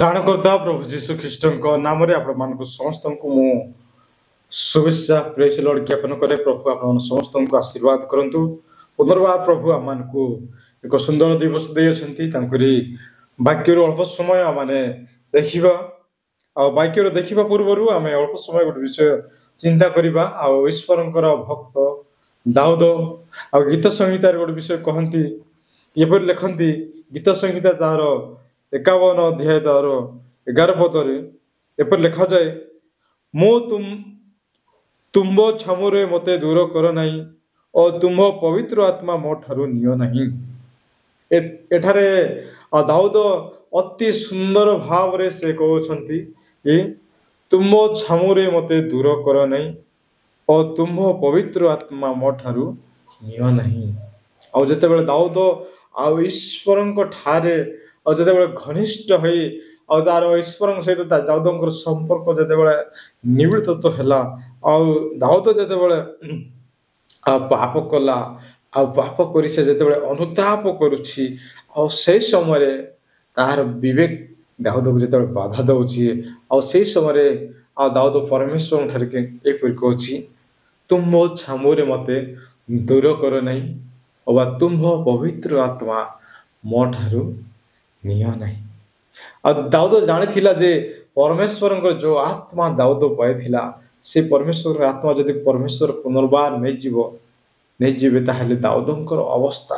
त्राणकर्ता प्रभु जीशु ख्रीष्ट नाम आपण समस्त को शुभेच्छा प्रेज लॉर्ड ज्ञापन करे। प्रभु आप समस्त को आशीर्वाद करंतु। पुनर्बार प्रभु आम को एक सुंदर दिवस देती वाक्य अल्प समय माने देखा वाक्य देखा पूर्व आम अल्प समय गोटे विषय चिंता करवा। ईश्वर भक्त दाऊद आ गीत संहितार गोटे विषय कहती ये लिखती गीत संहिता तार 51 अध्याय तार 11 पदरे एपर लिखा जाए मो तुम्भ छामुरे मते दूर कर नहीं और तुम्भ पवित्र आत्मा मो ठारू नियो नहीं। एठारे दाऊद अति सुंदर भाव रे से कहउछंती कि तुम्भ छामुरे मते दूर कर नहीं और तुम्भ पवित्र आत्मा मो ठारू नियो नहीं। आ जते बेले दाऊद आ ईश्वर ठारे और जिते घनिष्ठ हो तार ईश्वर सहित दाऊद संपर्क जिते निबिड़ित तो है दाऊद जिते पाप कला पाप कर अनुताप करुच्ची से समय तार विवेक दाऊद को जिते बाधा दौची से समय दाऊद परमेश्वर ठारे कहूँ तुम मो छामुरे मते दूर कर नहीं और तुम पवित्र आत्मा मो ठारू नियो नहीं। और दाऊद जानी जे परमेश्वर जो आत्मा दाऊद पाई से परमेश्वर आत्मा जदि परमेश्वर पुनर्बार नहीं जीवे ताहले दाऊदंकर अवस्था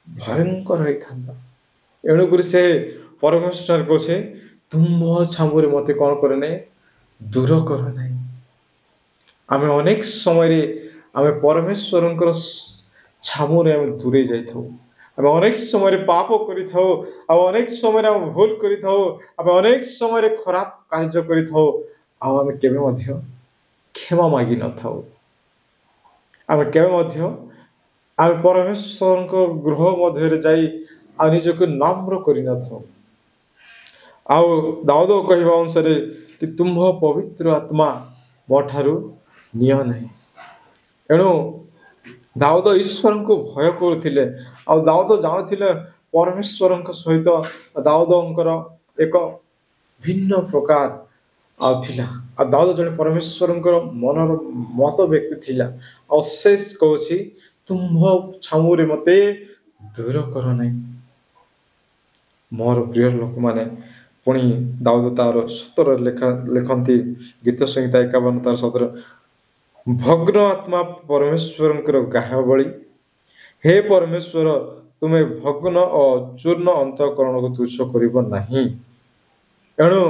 भयंकर होता। एणुक से परमेश्वर कहे तुम छामुरे मते कौन करे नहीं दूर कर नहीं। आम अनेक समय आम परमेश्वर छामुरे आम दूरे जाइथाउ। आम अनेक समय पाप करेक समय भूल करेक समय खराब कार्य कर क्षमा मागी न था। आम के परमेश्वर गृह मध्य जाई निजक नम्र कर दाऊद कहवा अनुसार कि तुम पवित्र आत्मा मो ठारू नियो नहीं। एणु दाऊद ईश्वर को भय करुले दाऊद जानुले परमेश्वर सहित दाऊदंकर एक भिन्न प्रकार थिला। दाऊद जड़े परमेश्वर मनर मत व्यक्ति थिला से कहूँ तुम छामुरे मते दूर कर नहीं। मोर प्रिय लोक माने पुणी दाऊद तार 17 लिखती गीत संहिता 51 तार 17 भग्न आत्मा परमेश्वर गाह बड़ी हे परमेश्वर तुम्हें भग्न और चूर्ण अंतकरण को तुच्छ कर। एणु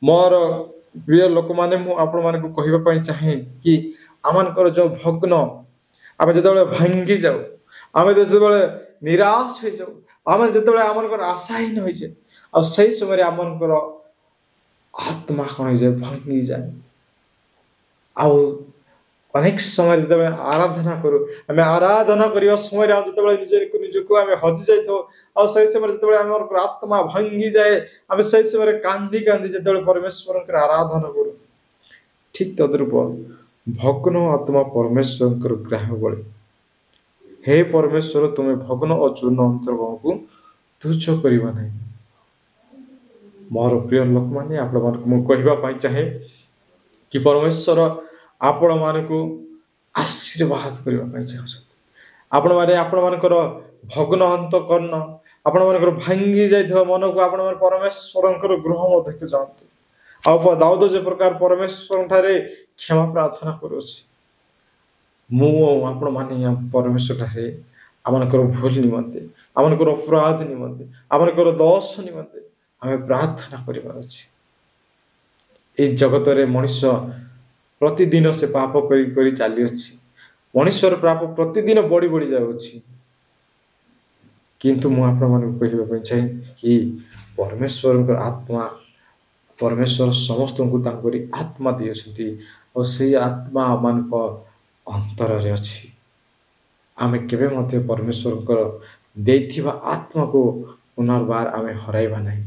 मोर प्रिय लोक मैंने मुझे कहवाई चाहे कि आमर जो भग्न आम जो भांगी जाऊ आम जो निराश हो जाऊ आम जो आमर आशाहीन हो जाए से समय आमर आत्मा कौन हो जाए भांगी जाए। अनेक समय जो आराधना करूँ आम आराधना करने समय जो निजक आम हजि जाइए से समय जो आम आत्मा भांगी जाए आम से समय कांदी कांदी जो परमेश्वर आराधना करूँ ठीक तद्रूप भग्न आत्मा परमेश्वर ग्राह बड़े हे परमेश्वर तुम्हें भग्न और चूर्ण अंतर्गण को तुच्छ कर नहीं। मोर प्रिय लोक मैंने आपको चाहे कि परमेश्वर आपण मानकु आशीर्वाद करने चाहते आपण मानकर भग्न अंतकरण आपण मानकर भांगी जाइए मन को आपण परमेश्वर गृह मध्य जातु। आ दाऊद जो प्रकार परमेश्वर ठारे क्षमा प्रार्थना करुच्ची आपण माने परमेश्वर ठारे आमनकर भूल निमंते आमनकर अपराध निमंते आमनकर दोष निमंते आम प्रार्थना करिबार अछि। ए जगत रे मनुष्य प्रतिदिन से पाप करी चली अच्छी मनुष्यर पाप प्रतिदिन बढ़ी बढ़ी जाऊँगी किंतु मुझे कहवाई चाहे कि परमेश्वर आत्मा परमेश्वर समस्त को आत्मा दी और से आत्मा मान अंतर अच्छी आम केवे मध्य परमेश्वर देथिबा आत्मा को पुनर्बार आम हराइबा नहीं।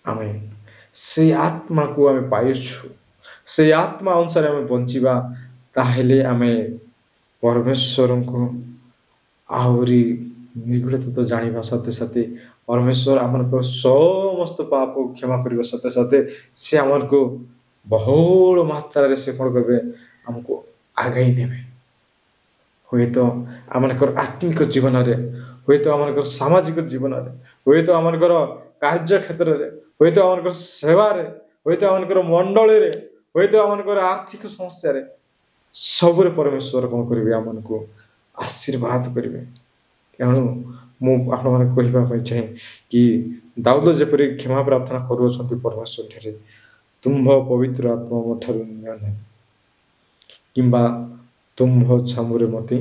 आम से आत्मा को आम पाइछु से आत्मा अनुसार आम बंचिबा ताहेले आम परमेश्वर को आहरी निगुड़ित तो जानिबा साथे साथे परमेश्वर आमको समस्त पाप को क्षमा करबे सते सते से आमको बहुल मात्रा से कौन करेंगे आमको आगे नेबे हुए तो आमर आत्मिक जीवन रे हुए तो आमर सामाजिक जीवन रे हुए तो आमर कार्य क्षेत्र रे हुए तो आमर सेवा रे हुए तो आमर मंडल रे हुए तो आमर आर्थिक समस्या रे सबरे परमेश्वर कौन करेंगे आमको आशीर्वाद करेंगे तेणु मुझे चाहे कि दाऊद जपरी क्षमा प्रार्थना करुँच परमेश्वर ठारे तुम्भ पवित्र आत्मा मो ठारू निय नहीं किंबा तुम्भ छामुरे मते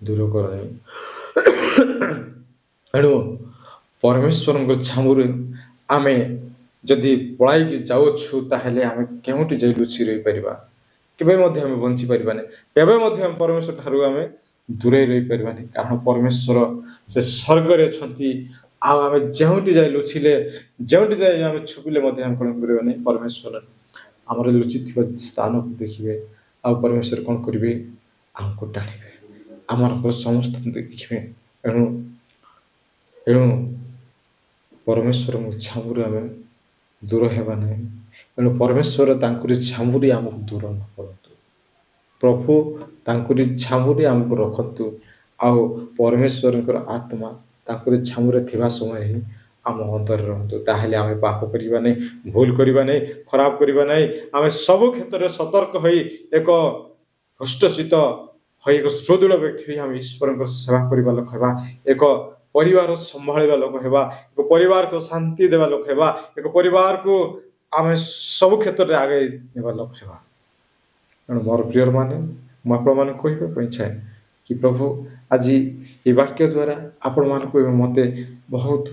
दूर कर एणु परमेश्वर छामुरे आमे जदि पड़ाई जाऊँ ताहले आमे केउटी जाई लुचि रही परिबा केबे मध्ये आमे बंची परिबाने केबे मध्ये हम परमेश्वर ठारू आमे दूरे रही परिबाने कारण परमेश्वर से स्वर्ग रे छंती आमे जेउटी जाई लुचिले जेउटी जाई आमे छुपिले मध्ये हम कोन करबाने परमेश्वर हमर लुचि थिबा स्थान को देखिबे आ परमेश्वर कोन करिवे हमको टाणिबे हमर समस्त देखिबे एणु एणु परमेश्वर मु छामुरे आमे दूर हेबा नै एणु परमेश्वर तांकुरी छामुरी हमको दूर न करतु प्रभु तांकुरी छामुरी हमको रखतु आउ परमेश्वर आत्मा तांकुरी छामुरे थिबा समय ही आम अंतर रहतु ताहले आमे पाप करिबा नै भूल करिबा नै खराब करिबा नै आमे सब क्षेत्र में सतर्क होई एक हष्टचित होई एक सुदृढ़ व्यक्ति हम ईश्वर सेवा करिबा लोक हेबा एक परिवार संभाळिबा लोक हेबा एक परिवार को शांति देबा लोक हेबा एक परिवार को आमे सब क्षेत्र में आगे नेबा लोक हेबा एणु मोर प्रिय माने मु आपण मान कहबे चाहे कि प्रभु आज ये वाक्य द्वारा आपण मान को मते बहुत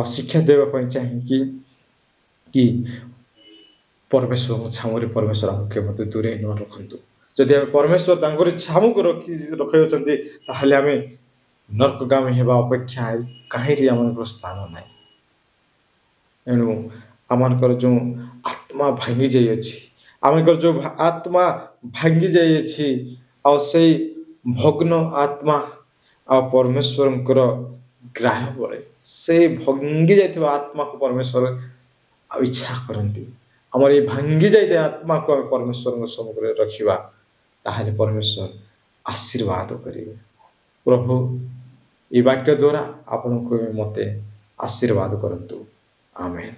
शिक्षा देवा चाहे कि परमेश्वर छामुरे परमेश्वर आमके मत दूरे न रखु जदि आम परमेश्वर तांकर छामु को रखी ताहले आमे नरकगामी हेबा अपेक्षा कहीं आम स्थान ना एणु आमर जो आत्मा भांगी जाइ आमर जो आत्मा भांगी जाइ आ से भग्न आत्मा आ परमेश्वर ग्राह्य बड़े से भांगी जाइथिबा आत्मा को परमेश्वर इच्छा करती आमर ये भांगी जाइए आत्मा को परमेश्वर सम्मुख रखा ताहले परमेश्वर आशीर्वाद करेंगे प्रभु ये वाक्य द्वारा आपण को मते आशीर्वाद करंतु आमेन।